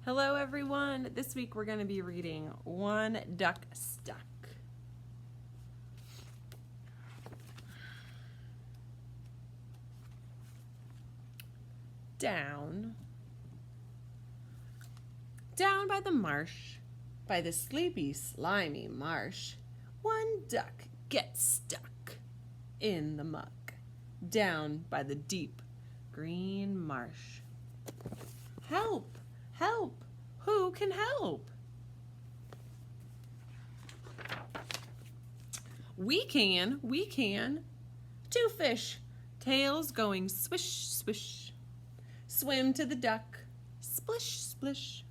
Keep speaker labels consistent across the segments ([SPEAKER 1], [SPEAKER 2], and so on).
[SPEAKER 1] Hello everyone. This week we're going to be reading One Duck Stuck. Down by the marsh, by the sleepy, slimy marsh, one duck gets stuck in the muck. Down by the deep green marsh. Help! Help! Who can help? We can. Two fish, tails going swish, swish. Swim to the duck, splish, splish.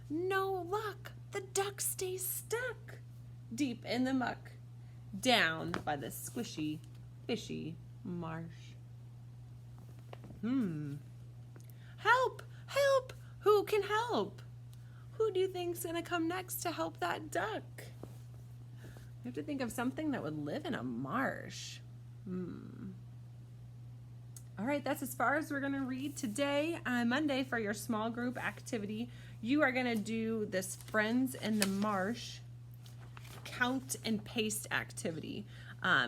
[SPEAKER 1] No luck, the duck stays stuck deep in the muck, down by the squishy, fishy marsh. Help! Help! Who can help? Who do you think's gonna come next to help that duck? You have to think of something that would live in a marsh. All right, that's as far as we're gonna read today. On Monday for your small group activity, you are gonna do this Friends in the Marsh count and paste activity.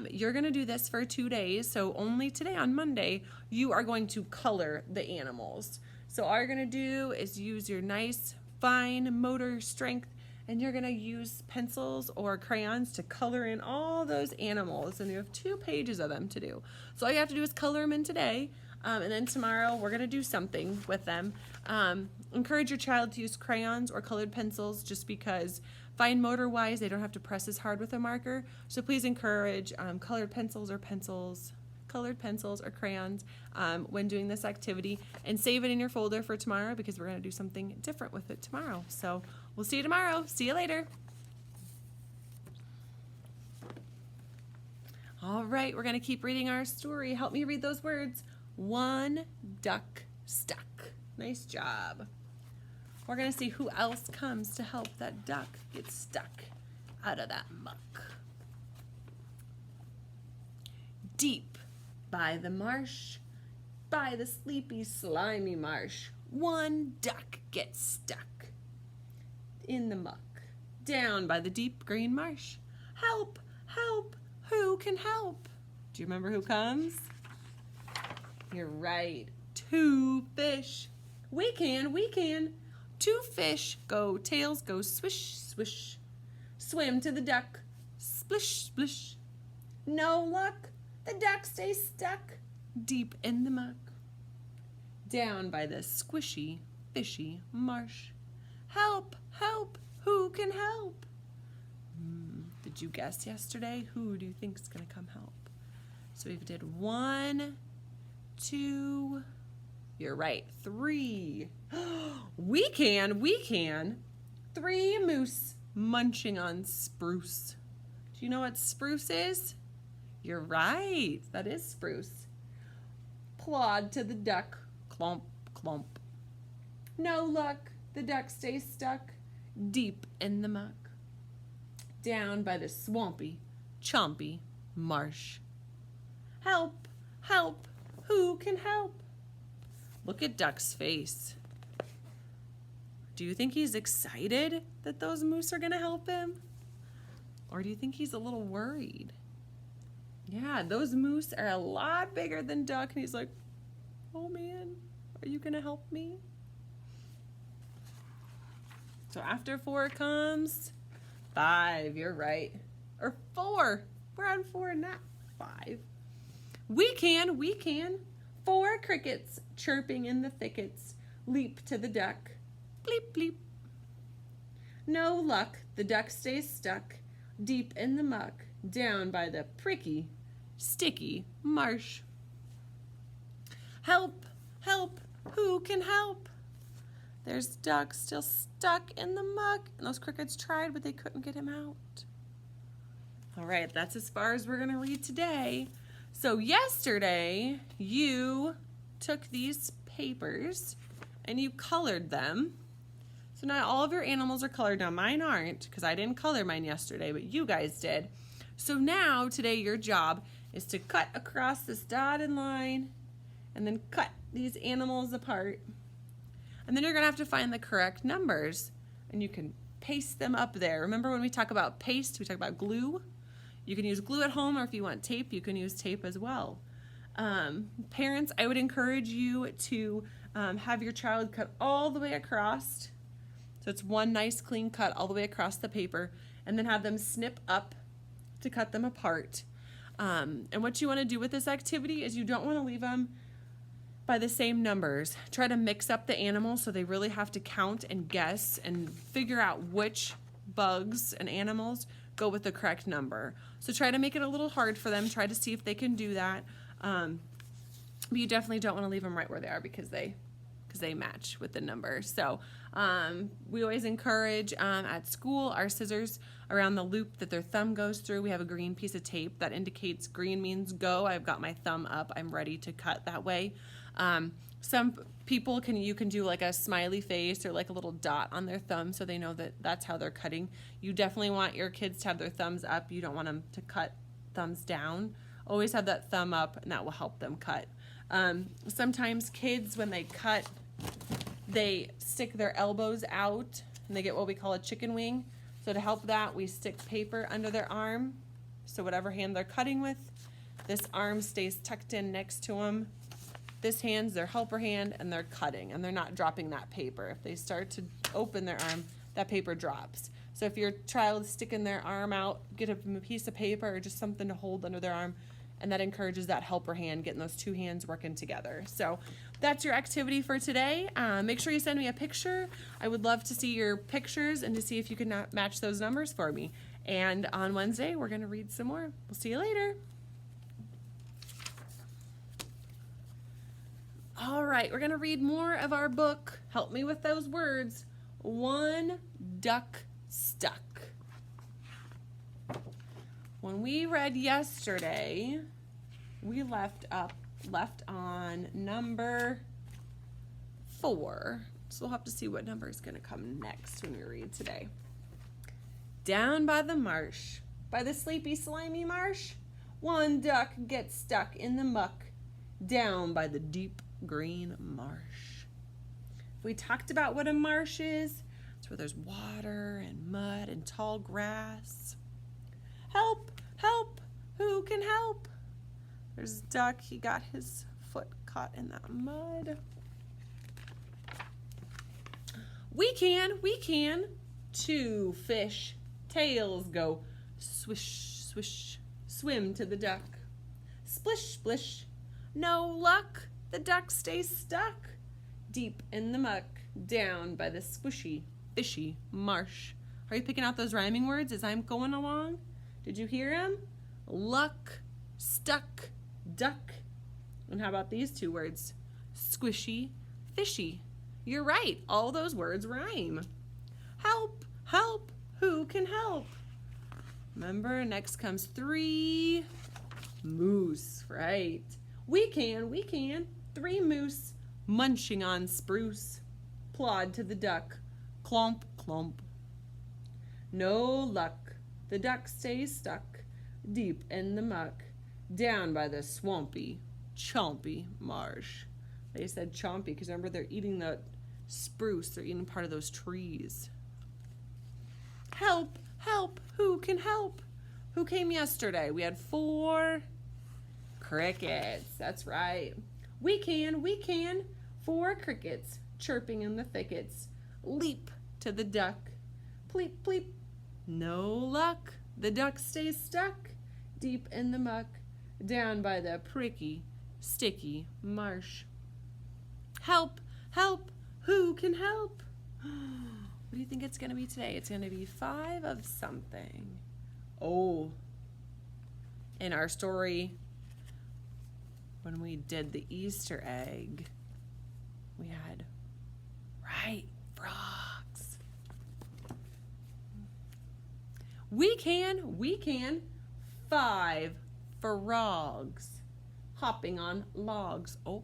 [SPEAKER 1] You're gonna do this for 2 days, so only today on Monday, you are going to color the animals. So all you're gonna do is use your nice, fine motor strength, and you're gonna use pencils or crayons to color in all those animals, and you have 2 pages of them to do. So all you have to do is color them in today, and then tomorrow we're gonna do something with them. Encourage your child to use crayons or colored pencils just because fine motor wise, they don't have to press as hard with a marker. So please encourage colored pencils or crayons when doing this activity, and save it in your folder for tomorrow because we're going to do something different with it tomorrow. So we'll see you tomorrow. See you later. All right, we're going to keep reading our story. Help me read those words. One duck stuck. Nice job. We're going to see who else comes to help that duck get stuck out of that muck. Deep by the marsh, by the sleepy, slimy marsh, one duck gets stuck in the muck. Down by the deep green marsh. Help! Help! Who can help? Do you remember who comes? You're right. 2 fish. We can. 2 fish tails go swish, swish. Swim to the duck, splish, splish. No luck, the duck stays stuck deep in the muck. Down by the squishy, fishy marsh. Help, help, who can help? Did you guess yesterday? Who do you think is gonna come help? So we did 1, 2, you're right, 3. We can. 3 moose munching on spruce. Do you know what spruce is? You're right, that is spruce. Plod to the duck, clomp, clomp. No luck, the duck stays stuck deep in the muck. Down by the swampy, chompy marsh. Help, help, who can help? Look at Duck's face. Do you think he's excited that those moose are gonna help him? Or do you think he's a little worried? Yeah, those moose are a lot bigger than Duck, and he's like, oh man, are you gonna help me? So after 4 comes 5, you're right. Or 4, we're on 4, not 5. We can. 4 crickets chirping in the thickets leap to the duck. Bleep, bleep. No luck, the duck stays stuck deep in the muck, down by the pricky, sticky marsh. Help, help, who can help? There's Duck still stuck in the muck, and those crickets tried, but they couldn't get him out. All right, that's as far as we're gonna read today. So yesterday, you took these papers and you colored them. So now all of your animals are colored. Now mine aren't, because I didn't color mine yesterday, but you guys did. So now, today, your job is to cut across this dotted line and then cut these animals apart. And then you're going to have to find the correct numbers, and you can paste them up there. Remember when we talk about paste, we talk about glue? You can use glue at home, or if you want tape, you can use tape as well. Parents, I would encourage you to have your child cut all the way across. So it's one nice clean cut all the way across the paper, and then have them snip up to cut them apart. And what you want to do with this activity is you don't want to leave them by the same numbers. Try to mix up the animals so they really have to count and guess and figure out which bugs and animals go with the correct number. So try to make it a little hard for them. Try to see if they can do that. But you definitely don't want to leave them right where they are because they match with the number. So we always encourage at school our scissors around the loop that their thumb goes through. We have a green piece of tape that indicates green means go. I've got my thumb up. I'm ready to cut that way. Some people you can do like a smiley face or like a little dot on their thumb so they know that that's how they're cutting. You definitely want your kids to have their thumbs up. You don't want them to cut thumbs down. Always have that thumb up, and that will help them cut. Sometimes kids, when they cut, they stick their elbows out and they get what we call a chicken wing. So to help that, we stick paper under their arm. So whatever hand they're cutting with, this arm stays tucked in next to them. This hand's their helper hand, and they're cutting, and they're not dropping that paper. If they start to open their arm, that paper drops. So if your child is sticking their arm out, get a piece of paper or just something to hold under their arm, and that encourages that helper hand, getting those two hands working together. So that's your activity for today. Make sure you send me a picture. I would love to see your pictures and to see if you can match those numbers for me. And on Wednesday, we're going to read some more. We'll see you later. All right, we're going to read more of our book. Help me with those words. One Duck Stuck. When we read yesterday, we left on number 4. So we'll have to see what number is going to come next when we read today. Down by the marsh, by the sleepy, slimy marsh, one duck gets stuck in the muck, down by the deep green marsh. We talked about what a marsh is. It's where there's water and mud and tall grass. Help, help, who can help? There's Duck, he got his foot caught in that mud. We can. 2 fish, tails go swish, swish, swim to the duck. Splish, splish, no luck, the duck stays stuck. Deep in the muck, down by the squishy, fishy marsh. Are you picking out those rhyming words as I'm going along? Did you hear him? Luck, stuck, duck. And how about these 2 words? Squishy, fishy. You're right, all those words rhyme. Help, help, who can help? Remember, next comes 3 moose, right? We can. 3 moose munching on spruce. Plod to the duck, clomp, clomp. No luck, the duck stays stuck deep in the muck, down by the swampy, chompy marsh. They said chompy because remember they're eating the spruce. They're eating part of those trees. Help, help, who can help? Who came yesterday? We had 4 crickets. That's right. We can. 4 crickets chirping in the thickets. Leap to the duck. Pleep, pleep. No luck. The duck stays stuck deep in the muck, down by the pricky, sticky marsh. Help, help, who can help? What do you think it's going to be today? It's going to be 5 of something. Oh, in our story, when we did the Easter egg, we had, right, frogs. We can. 5 frogs hopping on logs. Oh,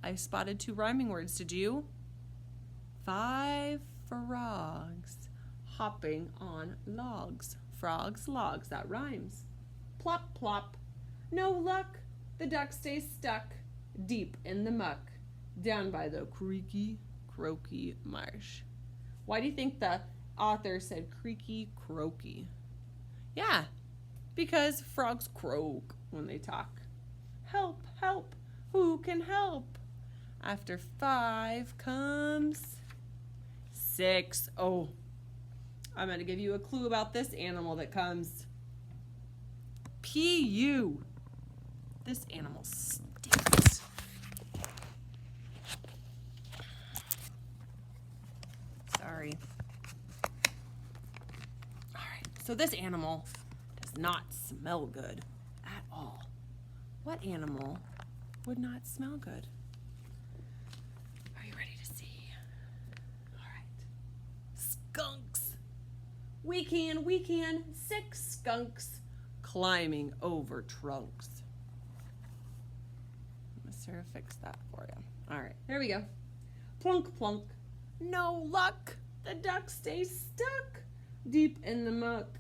[SPEAKER 1] I spotted 2 rhyming words. Did you? 5 frogs hopping on logs. Frogs, logs, that rhymes. Plop, plop. No luck, the duck stays stuck deep in the muck, down by the creaky, croaky marsh. Why do you think the author said creaky croaky? Yeah, because frogs croak when they talk. Help, help, who can help? After 5 comes 6. Oh, I'm going to give you a clue about this animal that comes. P-U. This animal stinks. Sorry. All right, so this animal does not smell good at all. What animal would not smell good? Are you ready to see? All right. Skunks. We can. 6 skunks climbing over trunks. Sarah fixed that for you. All right, there we go. Plunk, plunk. No luck. The duck stays stuck deep in the muck,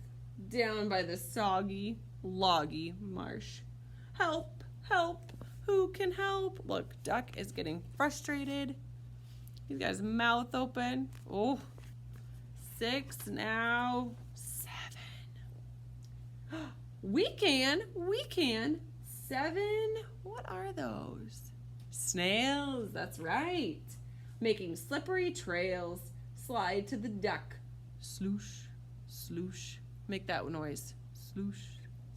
[SPEAKER 1] down by the soggy, loggy marsh. Help, help, who can help? Look, Duck is getting frustrated. He's got his mouth open. Oh, 6 now, 7. We can. 7. What are those? Snails, that's right. Making slippery trails. Slide to the duck. Sloosh, sloosh. Make that noise. Sloosh,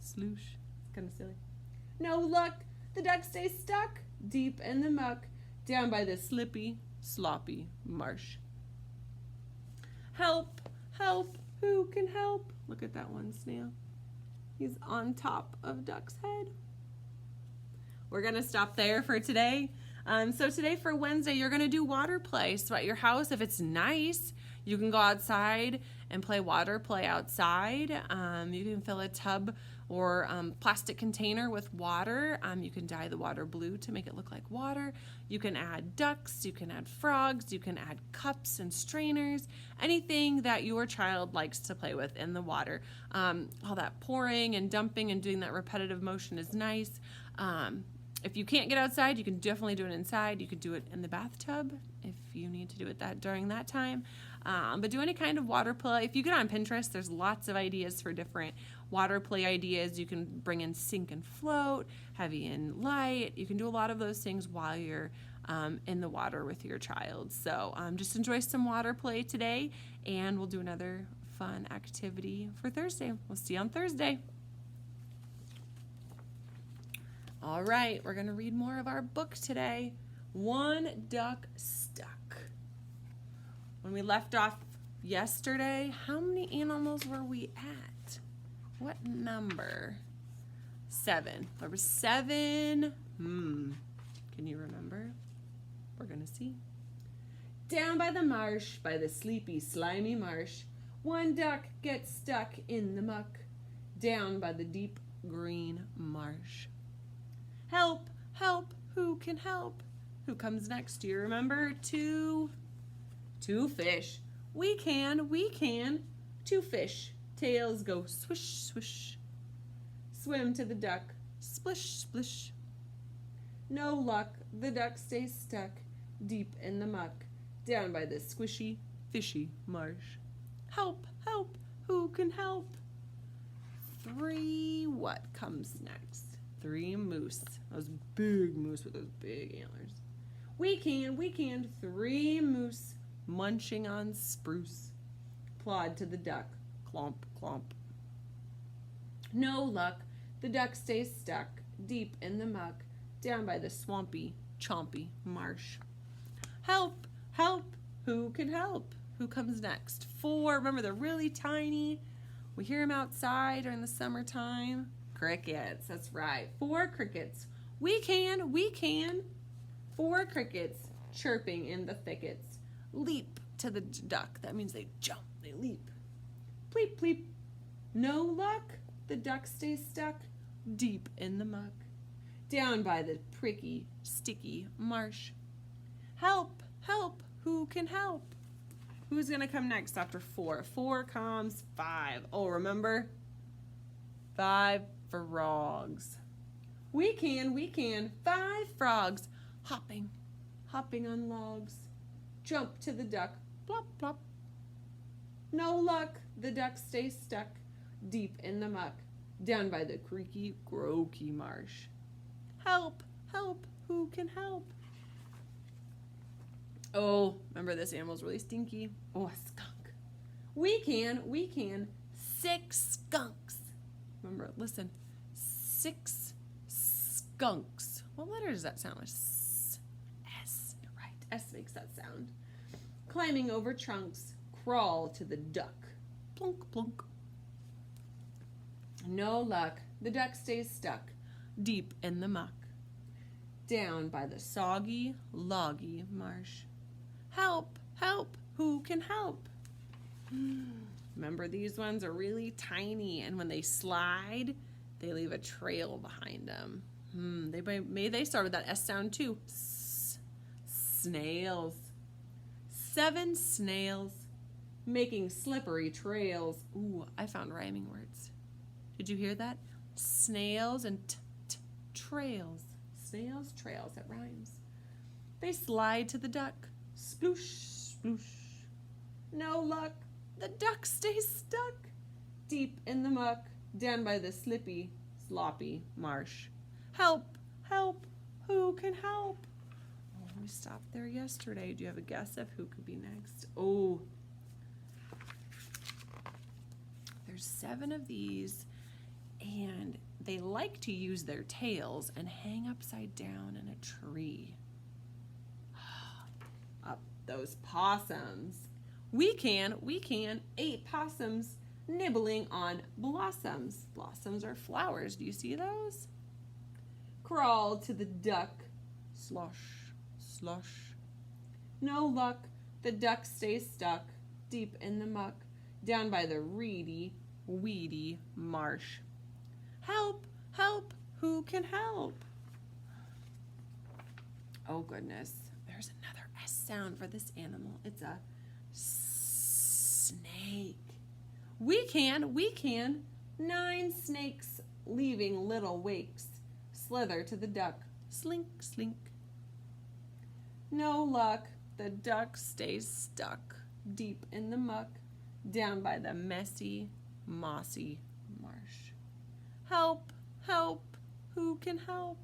[SPEAKER 1] sloosh. It's kind of silly. No luck. The duck stays stuck deep in the muck, down by the slippy, sloppy marsh. Help, help, who can help? Look at that one snail. He's on top of Duck's head. We're going to stop there for today. So today for Wednesday, you're going to do water play. So at your house, if it's nice, you can go outside and play water play outside. You can fill a tub or plastic container with water. You can dye the water blue to make it look like water. You can add ducks, you can add frogs, you can add cups and strainers, anything that your child likes to play with in the water. All that pouring and dumping and doing that repetitive motion is nice. If you can't get outside, you can definitely do it inside. You could do it in the bathtub if you need to do it during that time. But do any kind of water play. If you get on Pinterest, there's lots of ideas for different water play ideas. You can bring in sink and float, heavy and light. You can do a lot of those things while you're in the water with your child. So just enjoy some water play today, and we'll do another fun activity for Thursday. We'll see you on Thursday. All right, we're going to read more of our book today. One Duck Stuck. When we left off yesterday, how many animals were we at? What number? 7. There were 7. Can you remember? We're going to see. Down by the marsh, by the sleepy, slimy marsh, one duck gets stuck in the muck, down by the deep green marsh. Help, help, who can help? Who comes next? Do you remember? 2 fish. We can. 2 fish. Tails go swish, swish. Swim to the duck. Splish, splish. No luck. The duck stays stuck deep in the muck, down by the squishy, fishy marsh. Help, help, who can help? 3, what comes next? 3 moose. Those big moose with those big antlers. We can. 3 moose munching on spruce. Plod to the duck. Clomp, clomp. No luck. The duck stays stuck deep in the muck, down by the swampy, chompy marsh. Help, help, who can help? Who comes next? 4. Remember, they're really tiny. We hear them outside during the summertime. Crickets, that's right. 4 crickets. We can. 4 crickets chirping in the thickets. Leap to the duck. That means they jump, they leap. Pleep, pleep. No luck. The duck stays stuck deep in the muck, down by the pricky, sticky marsh. Help, help, who can help? Who's going to come next after 4? 4 comes 5. Oh, remember? 5 frogs. We can. 5 frogs hopping on logs. jump to the duck, plop, plop. No luck, the duck stays stuck deep in the muck, down by the creaky, croaky marsh. Help, help, who can help? Oh, remember this animal's really stinky? Oh, a skunk. We can. 6 skunks. Remember, listen. 6 skunks. What letter does that sound like? S. Right, S makes that sound. Climbing over trunks, crawl to the duck. Plunk, plunk. No luck, the duck stays stuck deep in the muck, down by the soggy, loggy marsh. Help, help, who can help? Remember, these ones are really tiny, and when they slide, they leave a trail behind them. They start with that S sound too. Snails. 7 snails making slippery trails. Ooh, I found rhyming words. Did you hear that? Snails and trails. Snails, trails, that rhymes. They slide to the duck. Sploosh, sploosh. No luck, the duck stays stuck deep in the muck, down by the slippy, sloppy marsh. Help, help, who can help? Oh, we stopped there yesterday. Do you have a guess of who could be next? Oh, there's 7 of these, and they like to use their tails and hang upside down in a tree. Up those possums. We can. 8 possums nibbling on blossoms. Blossoms are flowers. Do you see those? Crawl to the duck. Slosh, slosh. No luck, the duck stays stuck deep in the muck, down by the reedy, weedy marsh. Help, help, who can help? Oh goodness, there's another S sound for this animal. It's a snake. We can. 9 snakes leaving little wakes slither to the duck. Slink, slink. No luck, the duck stays stuck deep in the muck, down by the messy, mossy marsh. Help, help, who can help?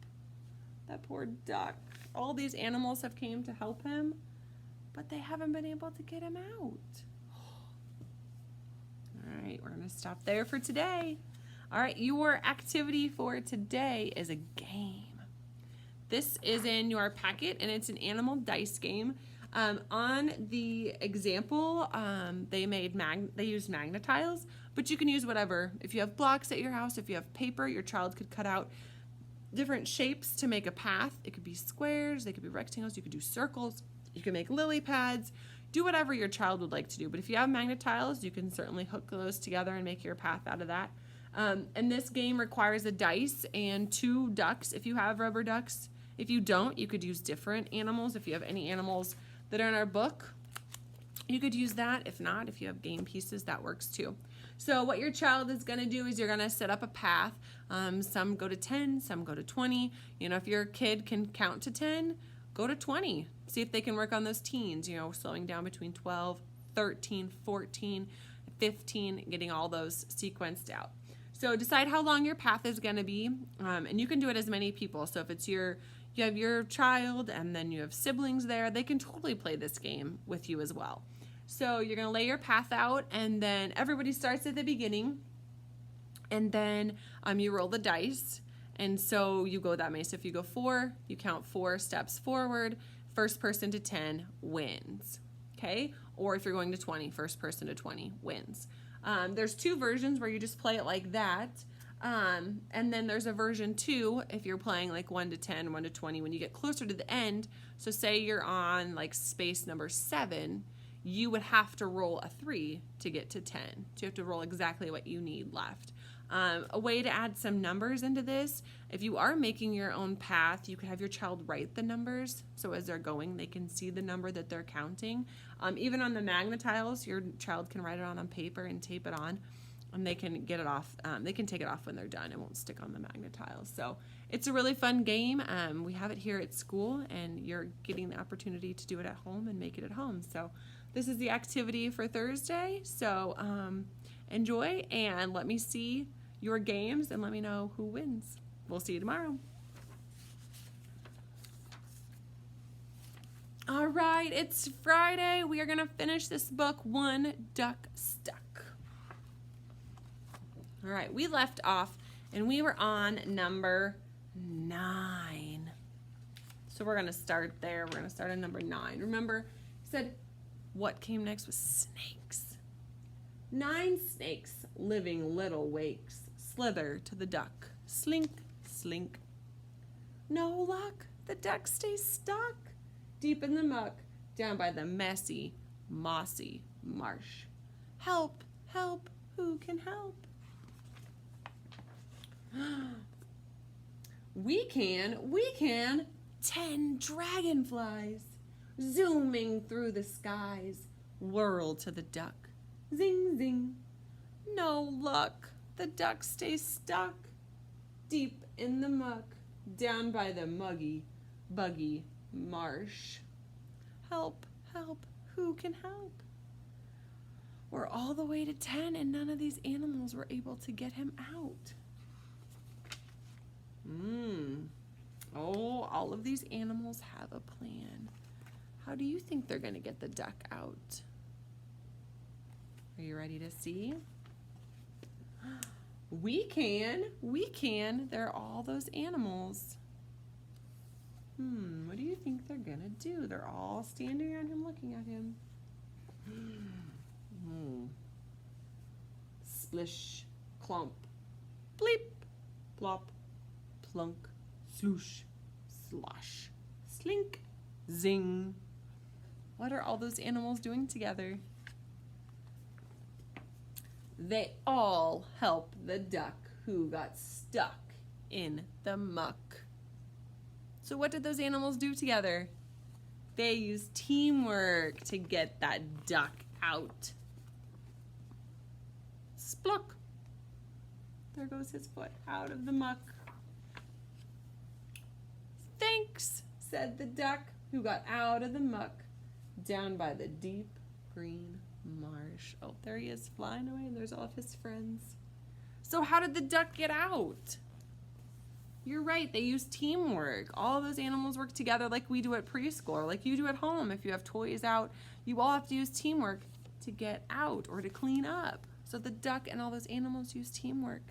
[SPEAKER 1] That poor duck. All these animals have came to help him, but they haven't been able to get him out. All right, we're gonna stop there for today. All right, your activity for today is a game. This is in your packet, and it's an animal dice game. On the example, they used Magna-Tiles, but you can use whatever. If you have blocks at your house, if you have paper, your child could cut out different shapes to make a path. It could be squares, they could be rectangles, you could do circles, you can make lily pads, do whatever your child would like to do. But if you have Magna-Tiles, you can certainly hook those together and make your path out of that. And this game requires a dice and 2 ducks if you have rubber ducks. If you don't, you could use different animals. If you have any animals that are in our book, you could use that. If not, if you have game pieces, that works too. So what your child is going to do is you're going to set up a path. Some go to 10, some go to 20. You know, if your kid can count to 10, go to 20. See if they can work on those teens, you know, slowing down between 12, 13, 14, 15, getting all those sequenced out. So decide how long your path is going to be, and you can do it as many people. So if it's you have your child and then you have siblings there, they can totally play this game with you as well. So you're going to lay your path out, and then everybody starts at the beginning, and then you roll the dice, and so you go that way. So if you go 4, you count 4 steps forward, first person to 10 wins, okay? Or if you're going to 20, first person to 20 wins. There's 2 versions where you just play it like that. And then there's a version 2 if you're playing like 1 to 10, 1 to 20 when you get closer to the end. So say you're on like space number 7, you would have to roll a 3 to get to 10. So you have to roll exactly what you need left. A way to add some numbers into this, if you are making your own path, you could have your child write the numbers. So as they're going, they can see the number that they're counting. Even on the Magna-Tiles, your child can write it on paper and tape it on. and they can get it off. They can take it off when they're done. It won't stick on the magnet tiles. So it's a really fun game. We have it here at school, and you're getting the opportunity to do it at home and make it at home. So this is the activity for Thursday. So enjoy, and let me see your games and let me know who wins. We'll see you tomorrow. All right, it's Friday. We are going to finish this book, One Duck Stuck. All right, we left off and we were on number 9. So we're going to start there. We're going to start on number 9. Remember, I said what came next was snakes. 9 snakes, living little wakes, slither to the duck. Slink, slink. No luck, the duck stays stuck. Deep in the muck, down by the messy, mossy marsh. Help, help, who can help? We can. 10 dragonflies, zooming through the skies, whirl to the duck. Zing, zing. No luck, the duck stays stuck. Deep in the muck, down by the muggy, buggy marsh. Help, help, who can help? We're all the way to 10 and none of these animals were able to get him out. Oh, all of these animals have a plan. How do you think they're going to get the duck out? Are you ready to see? We can. They're all those animals. What do you think they're gonna do? They're all standing around him looking at him. Splish, clomp, bleep, plop, plunk, sloosh, slosh, slink, zing. What are all those animals doing together? They all help the duck who got stuck in the muck. So what did those animals do together? They used teamwork to get that duck out. Spluck. There goes his foot out of the muck. Thanks, said the duck who got out of the muck down by the deep green marsh. Oh, there he is flying away, and there's all of his friends. So how did the duck get out? You're right, they use teamwork. All those animals work together like we do at preschool, or like you do at home. If you have toys out, you all have to use teamwork to get out or to clean up. So the duck and all those animals use teamwork.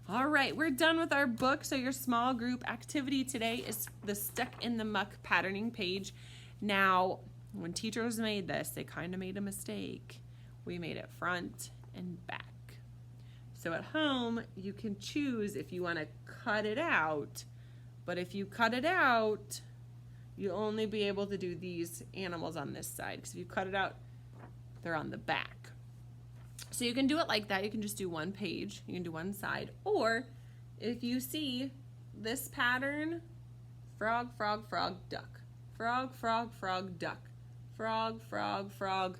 [SPEAKER 1] All right, we're done with our book. So your small group activity today is the Stuck in the Muck patterning page. Now, when teachers made this, they kind of made a mistake. We made it front and back. So at home, you can choose if you want to cut it out, but if you cut it out, you'll only be able to do these animals on this side, because if you cut it out, they're on the back. So you can do it like that. You can just do one page, you can do one side, or if you see this pattern, frog, frog, frog, duck, frog, frog, frog, duck, frog, frog, frog,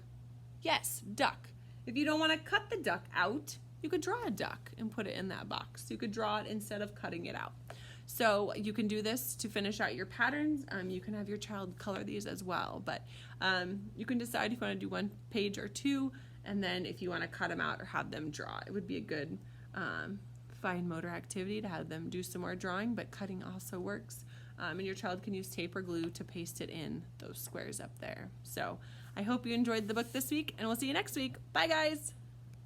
[SPEAKER 1] yes, duck. If you don't want to cut the duck out, you could draw a duck and put it in that box. You could draw it instead of cutting it out. So you can do this to finish out your patterns. You can have your child color these as well, but you can decide if you want to do one page or two, and then if you want to cut them out or have them draw. It would be a good fine motor activity to have them do some more drawing, but cutting also works. And your child can use tape or glue to paste it in those squares up there. So I hope you enjoyed the book this week, and we'll see you next week. Bye, guys.